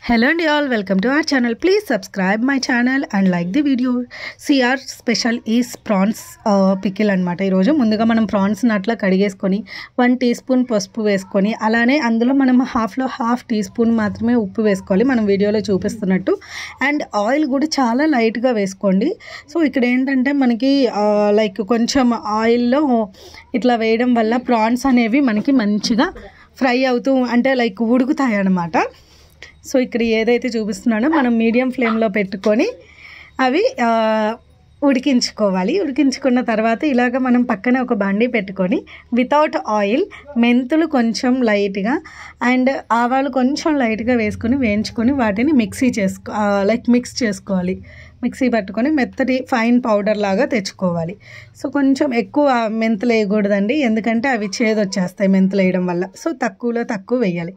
Hello and all, welcome to our channel. Please subscribe my channel and like the video. See our special is prawns pickle అన్నమాట. ఈ రోజు ముందుగా మనం prawns అట్లా కడిగేసుకొని 1 tea spoon పసుపు వేసుకొని అలానే అందులో మనం హాఫ్ టీ స్పూన్ మాత్రమే ఉప్పు వేసుకోవాలి మనం వీడియోలో చూపిస్తున్నట్టు. అండ్ ఆయిల్ కూడా చాలా లైట్గా వేసుకోండి. సో ఇక్కడ ఏంటంటే మనకి లైక్ కొంచెం ఆయిల్లో ఇట్లా వేయడం వల్ల ప్రాన్స్ అనేవి మనకి మంచిగా ఫ్రై అవుతూ అంటే లైక్ ఉడుకుతాయి అన్నమాట. సో ఇక్కడ ఏదైతే చూపిస్తున్నానో మనం మీడియం ఫ్లేమ్లో పెట్టుకొని అవి ఉడికించుకోవాలి. ఉడికించుకున్న తర్వాత ఇలాగ మనం పక్కన ఒక బండి పెట్టుకొని వితౌట్ ఆయిల్ మెంతులు కొంచెం లైట్గా అండ్ ఆవాలు కొంచెం లైట్గా వేసుకొని వేయించుకొని వాటిని మిక్స్ చేసుకోవాలి. మిక్సీ పట్టుకొని మెత్తటి ఫైన్ పౌడర్ లాగా తెచ్చుకోవాలి. సో కొంచెం ఎక్కువ మెంతులు వేయకూడదండి, ఎందుకంటే అవి చేదొచ్చేస్తాయి మెంతులు వేయడం వల్ల. సో తక్కువ వేయాలి.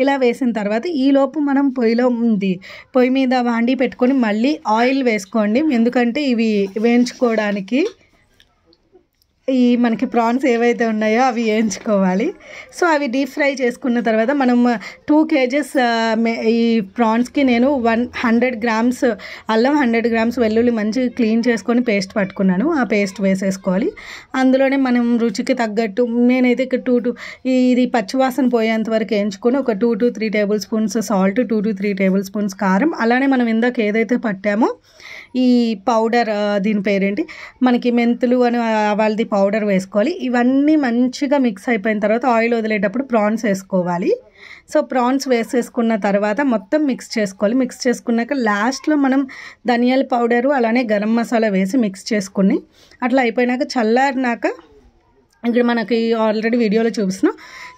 ఇలా వేసిన తర్వాత ఈలోపు మనం పొయ్యి మీద వాండి పెట్టుకొని మళ్ళీ ఆయిల్ వేసుకోండి, ఎందుకంటే ఇవి వేయించుకోవడానికి ఈ మనకి ప్రాన్స్ ఏవైతే ఉన్నాయో అవి వేయించుకోవాలి. సో అవి డీప్ ఫ్రై చేసుకున్న తర్వాత మనం 2 kgs ఈ ప్రాన్స్కి నేను 100 grams అల్లం 100 grams వెల్లుల్లి మంచిగా క్లీన్ చేసుకొని పేస్ట్ పట్టుకున్నాను. ఆ పేస్ట్ వేసేసుకోవాలి. అందులోనే మనం రుచికి తగ్గట్టు నేనైతే ఇక్కడ ఇది పచ్చివాసన పోయేంత వరకు వేయించుకొని ఒక 2 to 3 tablespoons salt, 2 to 3 tablespoons కారం, అలానే మనం ఇందాక ఏదైతే పట్టామో ఈ పౌడర్ దీని పేరేంటి మనకి మెంతులు అని వాళ్ళది పౌడర్ వేసుకోవాలి. ఇవన్నీ మంచిగా మిక్స్ అయిపోయిన తర్వాత ఆయిల్ వదిలేటప్పుడు ప్రాన్స్ వేసుకోవాలి. సో ప్రాన్స్ వేసేసుకున్న తర్వాత మొత్తం మిక్స్ చేసుకోవాలి. మిక్స్ చేసుకున్నాక లాస్ట్లో మనం ధనియాల పౌడరు అలానే గరం మసాలా వేసి మిక్స్ చేసుకుని అట్లా అయిపోయినాక చల్లారినాక ఇక్కడ మనకి ఆల్రెడీ వీడియోలో చూపిస్తున్నాం.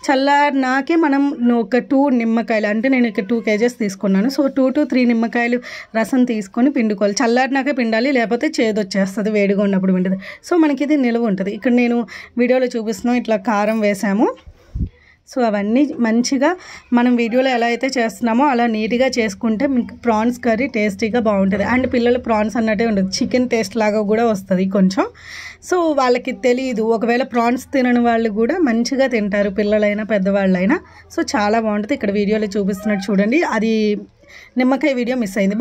చల్లారినాకే మనం ఒక 2 నిమ్మకాయలు అంటే నేను ఇక్కడ 2 kgs తీసుకున్నాను. సో 2 to 3 నిమ్మకాయలు రసం తీసుకొని పిండుకోవాలి. చల్లారినాకే పిండాలి, లేకపోతే చేదొచ్చేస్తుంది వేడిగా ఉన్నప్పుడు పిండితే. సో మనకి ఇది నిలువ ఉంటుంది. ఇక్కడ నేను వీడియోలో చూపిస్తున్నాం ఇట్లా కారం వేసాము. సో అవన్నీ మంచిగా మనం వీడియోలో ఎలా అయితే చేస్తున్నామో అలా నీట్గా చేసుకుంటే మీకు ప్రాన్స్ కర్రీ టేస్టీగా బాగుంటుంది. అండ్ పిల్లలు ప్రాన్స్ అన్నట్టే ఉంటుంది, చికెన్ టేస్ట్ లాగా కూడా వస్తుంది కొంచెం. సో వాళ్ళకి తెలియదు, ఒకవేళ ప్రాన్స్ తినని వాళ్ళు కూడా మంచిగా తింటారు, పిల్లలైనా పెద్దవాళ్ళైనా. సో చాలా బాగుంటుంది. ఇక్కడ వీడియోలో చూపిస్తున్నట్టు చూడండి, అది నిమ్మకాయ వీడియో మిస్ అయింది.